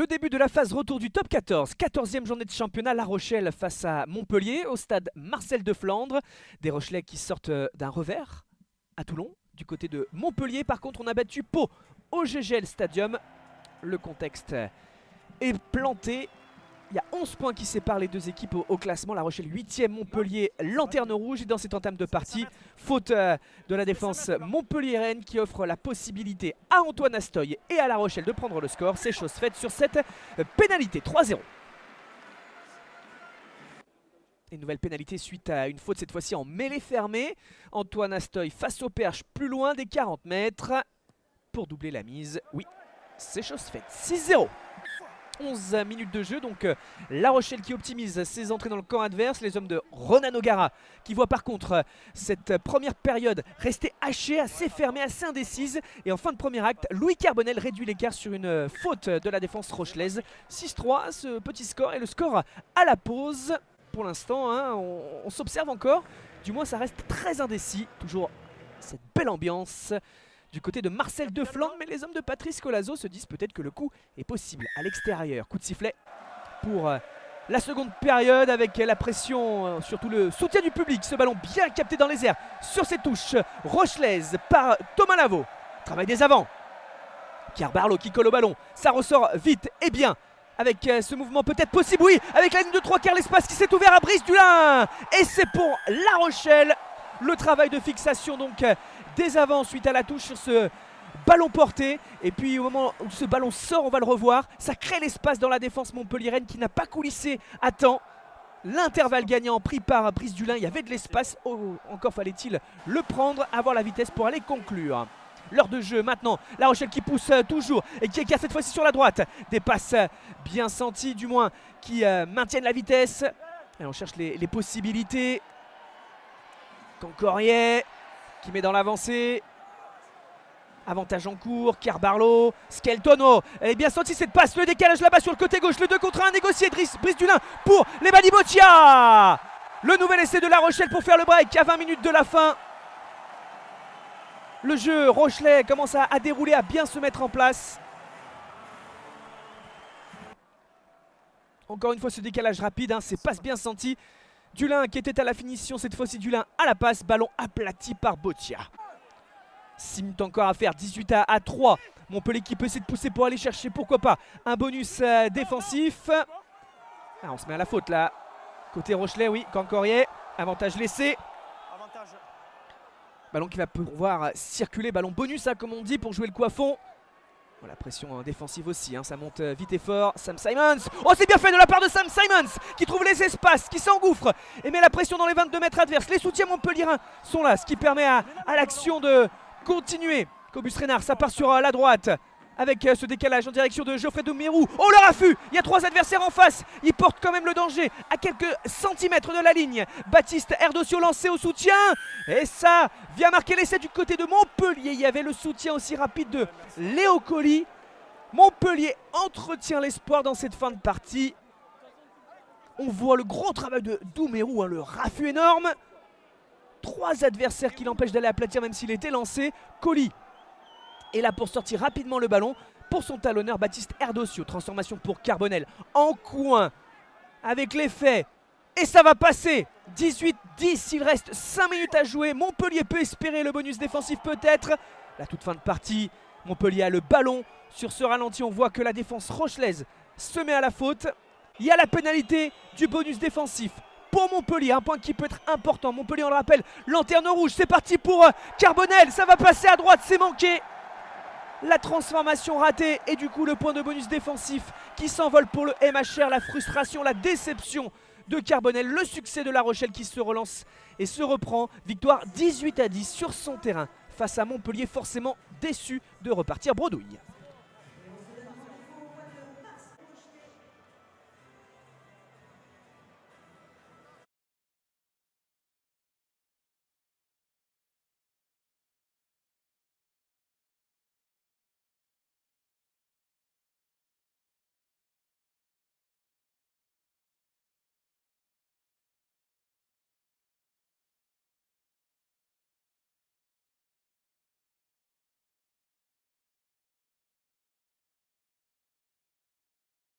début de la phase retour du top 14, 14e journée de championnat, La Rochelle face à Montpellier au stade Marcel de Flandre. Des Rochelais qui sortent d'un revers à Toulon. Du côté de Montpellier, par contre, on a battu Pau au GGL Stadium. Le contexte est planté. Il y a 11 points qui séparent les deux équipes au classement. La Rochelle 8e, Montpellier lanterne rouge. Et dans cette entame de partie, faute de la défense montpelliéraine qui offre la possibilité à Antoine Astoy et à La Rochelle de prendre le score. C'est chose faite sur cette pénalité, 3-0. Une nouvelle pénalité suite à une faute cette fois-ci en mêlée fermée. Antoine Astoy face au perche plus loin des 40 mètres pour doubler la mise. Oui, c'est chose faite, 6-0. 11 minutes de jeu, donc La Rochelle qui optimise ses entrées dans le camp adverse. Les hommes de Ronan O'Gara qui voient par contre cette première période rester hachée, assez fermée, assez indécise. Et en fin de premier acte, Louis Carbonel réduit l'écart sur une faute de la défense rochelaise. 6-3, ce petit score est le score à la pause. Pour l'instant, hein, on s'observe encore, du moins ça reste très indécis. Toujours cette belle ambiance du côté de Marcel de Flandre, mais les hommes de Patrice Colazo se disent peut-être que le coup est possible à l'extérieur. Coup de sifflet pour la seconde période avec la pression, surtout le soutien du public. Ce ballon bien capté dans les airs sur ses touches rochelaises par Thomas Lavaux. Travail des avants. Carbarlo qui colle au ballon, ça ressort vite et bien. Avec ce mouvement peut-être possible, oui, avec la ligne de 3 quarts, l'espace qui s'est ouvert à Brice Dulin. Et c'est pour La Rochelle. Le travail de fixation donc des avants suite à la touche sur ce ballon porté. Et puis au moment où ce ballon sort, on va le revoir, ça crée l'espace dans la défense montpelliéraine qui n'a pas coulissé à temps. L'intervalle gagnant pris par Brice Dulin, il y avait de l'espace, encore fallait-il le prendre, avoir la vitesse pour aller conclure. L'heure de jeu maintenant, La Rochelle qui pousse toujours et qui écarte cette fois-ci sur la droite. Des passes bien senties du moins qui maintiennent la vitesse. Et on cherche les possibilités. Cancorier qui met dans l'avancée. Avantage en cours, Carbarlo, Skeltono. Elle est bien sentie cette passe, le décalage là-bas sur le côté gauche. Le 2 contre 1 négocié, Brice Dulin pour les Badibotia. Le nouvel essai de La Rochelle pour faire le break à 20 minutes de la fin. Le jeu rochelais commence à dérouler, à bien se mettre en place. Encore une fois ce décalage rapide, hein, c'est passe bien senti. Dulin qui était à la finition, cette fois-ci Dulin à la passe, ballon aplati par Botia. 6 minutes encore à faire, 18 à 3. Montpellier qui peut essayer de pousser pour aller chercher, pourquoi pas, un bonus défensif. Ah, on se met à la faute là. Côté Rochelais, oui, Cancorier, avantage laissé. Ballon qui va pouvoir circuler, ballon bonus hein, comme on dit pour jouer le coup à fond. Voilà, pression défensive aussi, hein, ça monte vite et fort. Sam Simons, oh c'est bien fait de la part de Sam Simons qui trouve les espaces, qui s'engouffre et met la pression dans les 22 mètres adverses. Les soutiens montpelliérains sont là, ce qui permet à l'action de continuer. Cobus Reynard, ça part sur la droite avec ce décalage en direction de Geoffrey de Mérou. Oh le raffut, il y a 3 adversaires en face, il porte quand même le danger à quelques centimètres de la ligne. Baptiste Erdocio lancé au soutien et ça vient marquer l'essai du côté de Montpellier. Il y avait le soutien aussi rapide de Léo Colli. Montpellier entretient l'espoir dans cette fin de partie. On voit le gros travail de Doumerou, hein, le raffut énorme. 3 adversaires qui l'empêchent d'aller aplatir même s'il était lancé. Colli est là pour sortir rapidement le ballon pour son talonneur Baptiste Erdocio. Transformation pour Carbonel en coin avec l'effet. Et ça va passer. 18-10, il reste 5 minutes à jouer. Montpellier peut espérer le bonus défensif peut-être. La toute fin de partie, Montpellier a le ballon. Sur ce ralenti, on voit que la défense rochelaise se met à la faute. Il y a la pénalité du bonus défensif pour Montpellier, un point qui peut être important. Montpellier, on le rappelle, lanterne rouge. C'est parti pour Carbonel. Ça va passer à droite, c'est manqué. La transformation ratée et du coup le point de bonus défensif qui s'envole pour le MHR. La frustration, la déception de Carbonel. Le succès de La Rochelle qui se relance et se reprend. Victoire 18-10 sur son terrain face à Montpellier, forcément déçu de repartir bredouille.